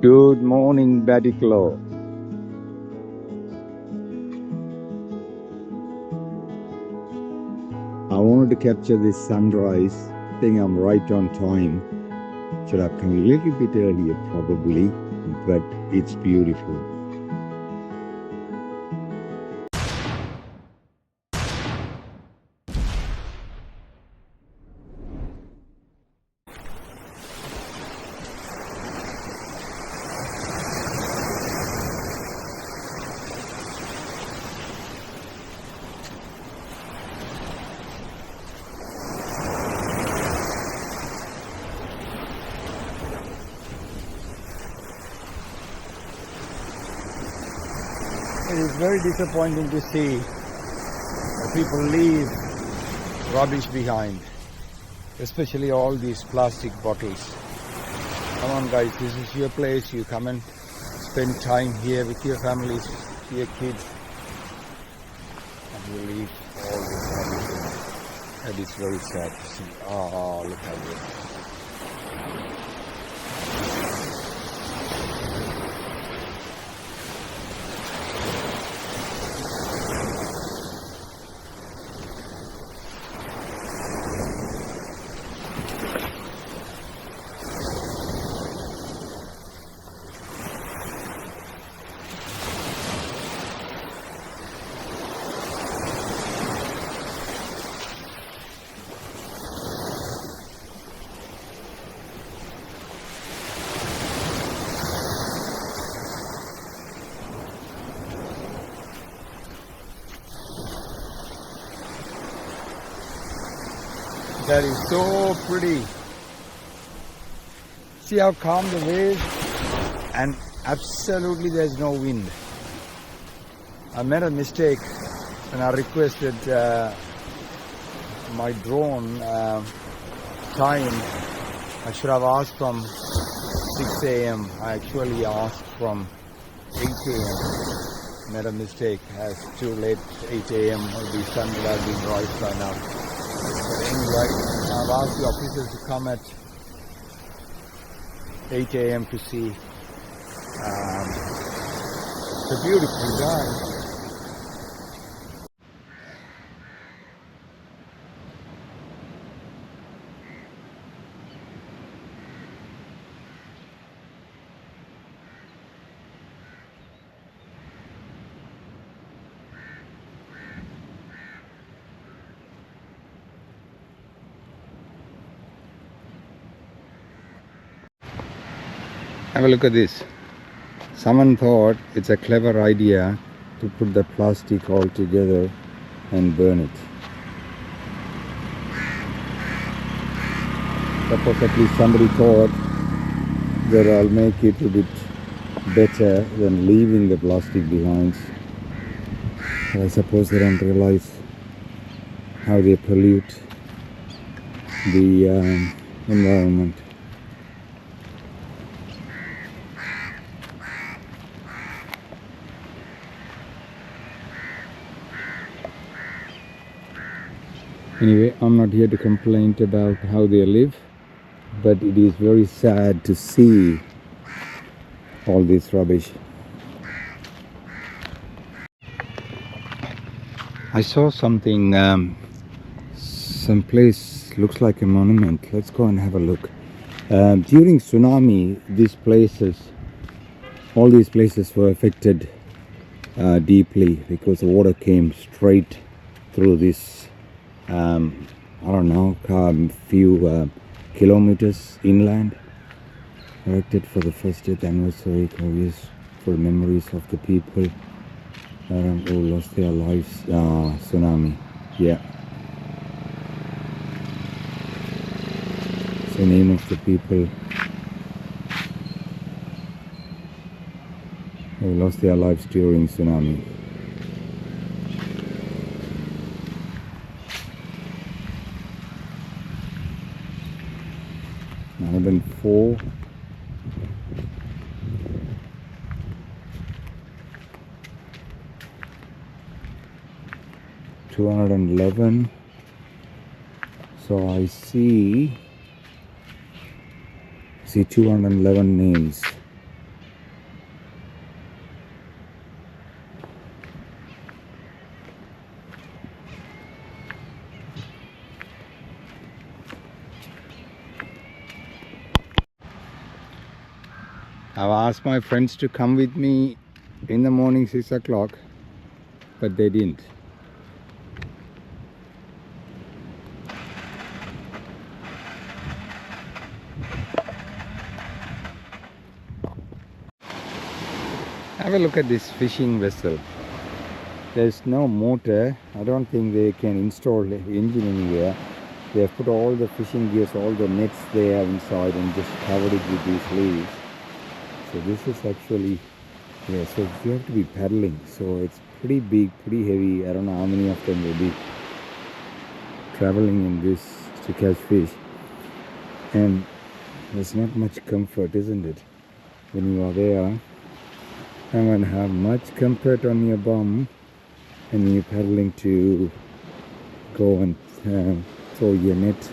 Good morning, Batticaloa. I wanted to capture this sunrise. I think I'm right on time. Should have come a little bit earlier probably, but it's beautiful. It is very disappointing to see people leave rubbish behind, especially all these plastic bottles. Come on guys, this is your place. You come and spend time here with your families, your kids, and you leave all this rubbish behind. That is very sad to see. Oh, look at this. That is so pretty. See how calm the waves, and absolutely there's no wind. I made a mistake and I requested my drone time. I should have asked from 6 a.m. I actually asked from 8 a.m. Made a mistake. It's too late. 8 a.m. The sun would have been right by now. But anyway, I've asked the officers to come at 8 a.m. to see. It's a beautiful day. Have a look at this. Someone thought it's a clever idea to put the plastic all together and burn it. Suppose at least somebody thought that I'll make it a bit better than leaving the plastic behind. But I suppose they don't realize how they pollute the environment. Anyway, I'm not here to complain about how they live, but it is very sad to see all this rubbish. I saw something, some place looks like a monument. Let's go and have a look. During tsunami, all these places were affected deeply because the water came straight through this I don't know, few kilometers inland. Erected for the 50th anniversary, carries for memories of the people who lost their lives. Tsunami, yeah. It's the name of the people who lost their lives during tsunami. Than 4. $211. So I see 211 names I've asked my friends to come with me in the morning 6 o'clock, but they didn't. Have a look at this fishing vessel. There's no motor. I don't think they can install the engine anywhere. They have put all the fishing gears, all the nets there inside and just covered it with these leaves. So this is actually, yeah, so you have to be paddling. So it's pretty big, pretty heavy. I don't know how many of them will be traveling in this to catch fish. And there's not much comfort, isn't it? When you are there, you won't have much comfort on your bum and you're paddling to go and throw your net.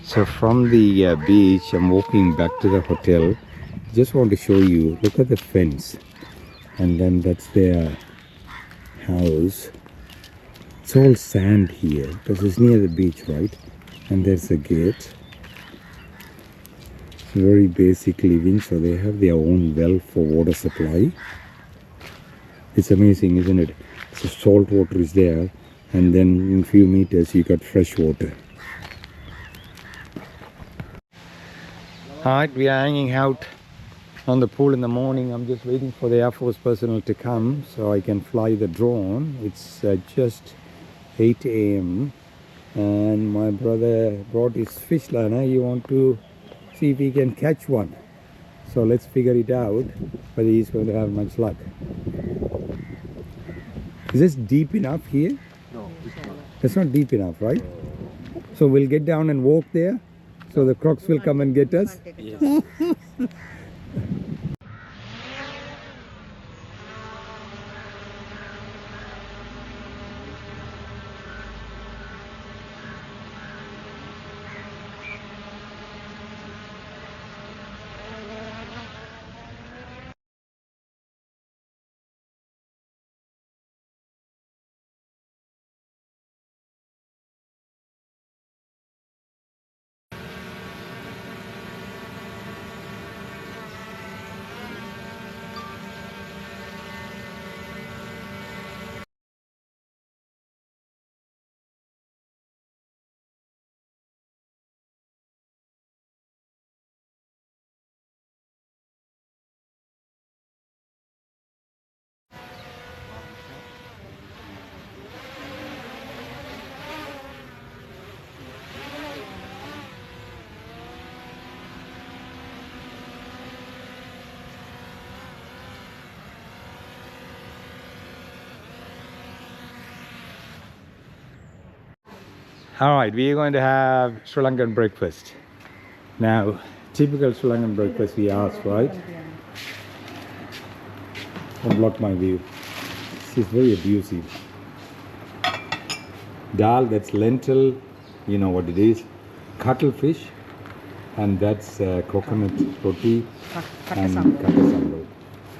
So from the beach, I'm walking back to the hotel. Just want to show you, look at the fence, and then that's their house. It's all sand here because it's near the beach, right? And there's a gate. It's very basic living, so they have their own well for water supply. It's amazing, isn't it? So salt water is there, and then in a few meters you got fresh water. Alright, we are hanging out on the pool in the morning. I'm just waiting for the Air Force personnel to come so I can fly the drone. It's just 8 a.m. and my brother brought his fish liner. He want to see if he can catch one. So let's figure it out whether he's going to have much luck. Is this deep enough here? No, it's not. It's not deep enough, right? So we'll get down and walk there so the crocs will come and get us. Yes. Alright, we are going to have Sri Lankan breakfast. Now, typical Sri Lankan breakfast we asked, right? Don't block my view. She's very abusive. Dal, that's lentil, you know what it is. Cuttlefish, and that's coconut roti and kata sambal.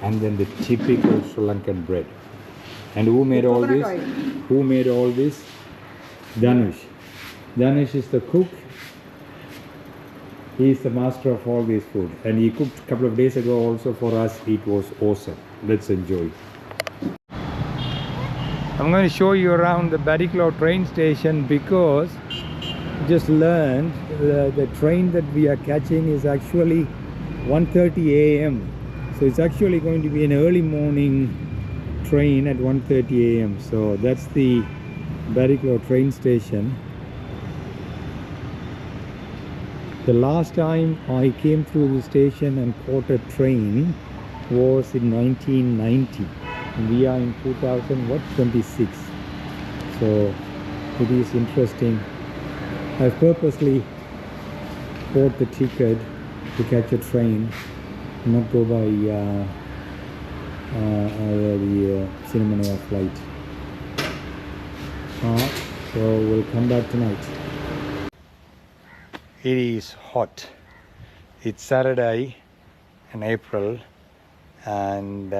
And then the typical Sri Lankan bread. And who made all this? Who made all this? Dhanush. Dhanush is the cook. He is the master of all this food. And he cooked a couple of days ago also for us. It was awesome. Let's enjoy. I'm going to show you around the Batticaloa train station because I just learned the train that we are catching is actually 1:30 a.m. So it's actually going to be an early morning train at 1:30 a.m. So that's the Batticaloa train station. The last time I came through the station and caught a train was in 1990. We are in 2026. So it is interesting. I've purposely bought the ticket to catch a train, not go by the Cinnamon Air flight. So we'll come back tonight. It is hot. It's Saturday in April and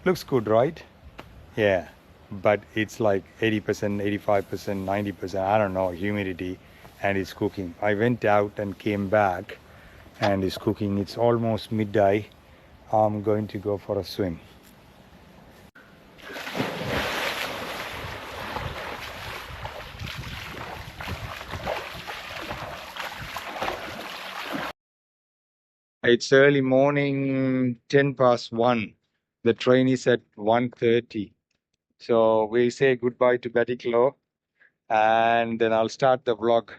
looks good, right? Yeah, but it's like 80%, 85%, 90%, I don't know, humidity, and it's cooking. I went out and came back and it's cooking. It's almost midday. I'm going to go for a swim. It's early morning, 10 past 1. The train is at 1:30. So we say goodbye to Batticaloa, and then I'll start the vlog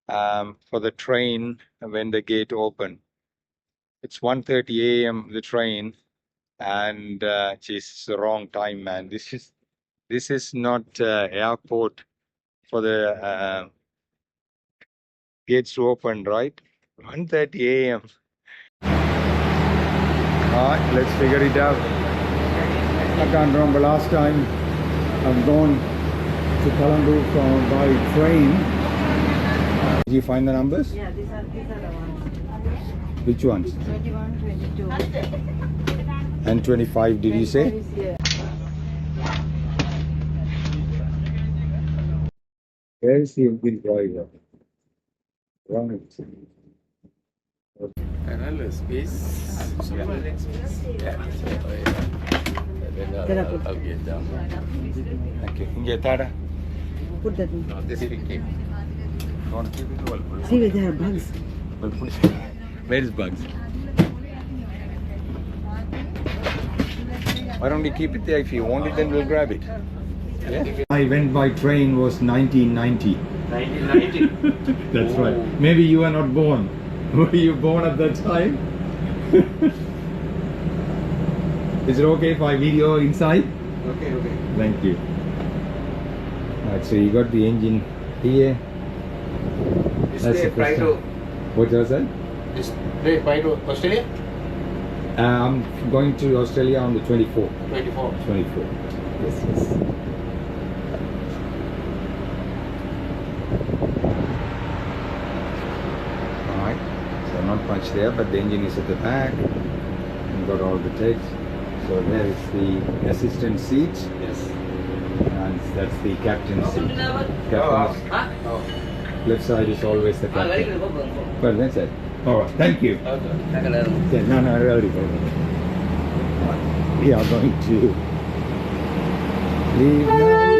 for the train when the gate open. It's 1:30 a.m. the train, and it's the wrong time, man. This is not airport for the gates to open, right? 1:30 a.m. Alright, let's figure it out. I can't remember last time I've gone to Colombo by train. Did you find the numbers? Yeah, these are the ones. Which ones? 21, 22. And 25, did you say? Yeah. Where is the engine driver? Right. Another space. Yeah. Then I'll get down. Okay. Injetada. Put that in. No, this we keep. You want to keep it or put it? See, there are bugs. We'll put it. Where is bugs? Why don't you keep it there? If you want it, then we'll grab it. Yeah? I went by train was 1990. 1990. That's right. Maybe you were not born. Were you born at that time? Is it okay if I video inside? Okay, okay. Thank you. Alright, so you got the engine here. This That's day the fly first to time. What was that? this day fly to Australia? I'm going to Australia on the 24th. 24. 24. Yes, yes. Alright, so not much there, but the engine is at the back. You got all the text. So there is the assistant seat, Yes. and that's the captain's seat. Oh, Captain's oh. left side is always the Very captain. good. Well, that's it. Alright, thank you. Okay. No, really. We are going to leave now.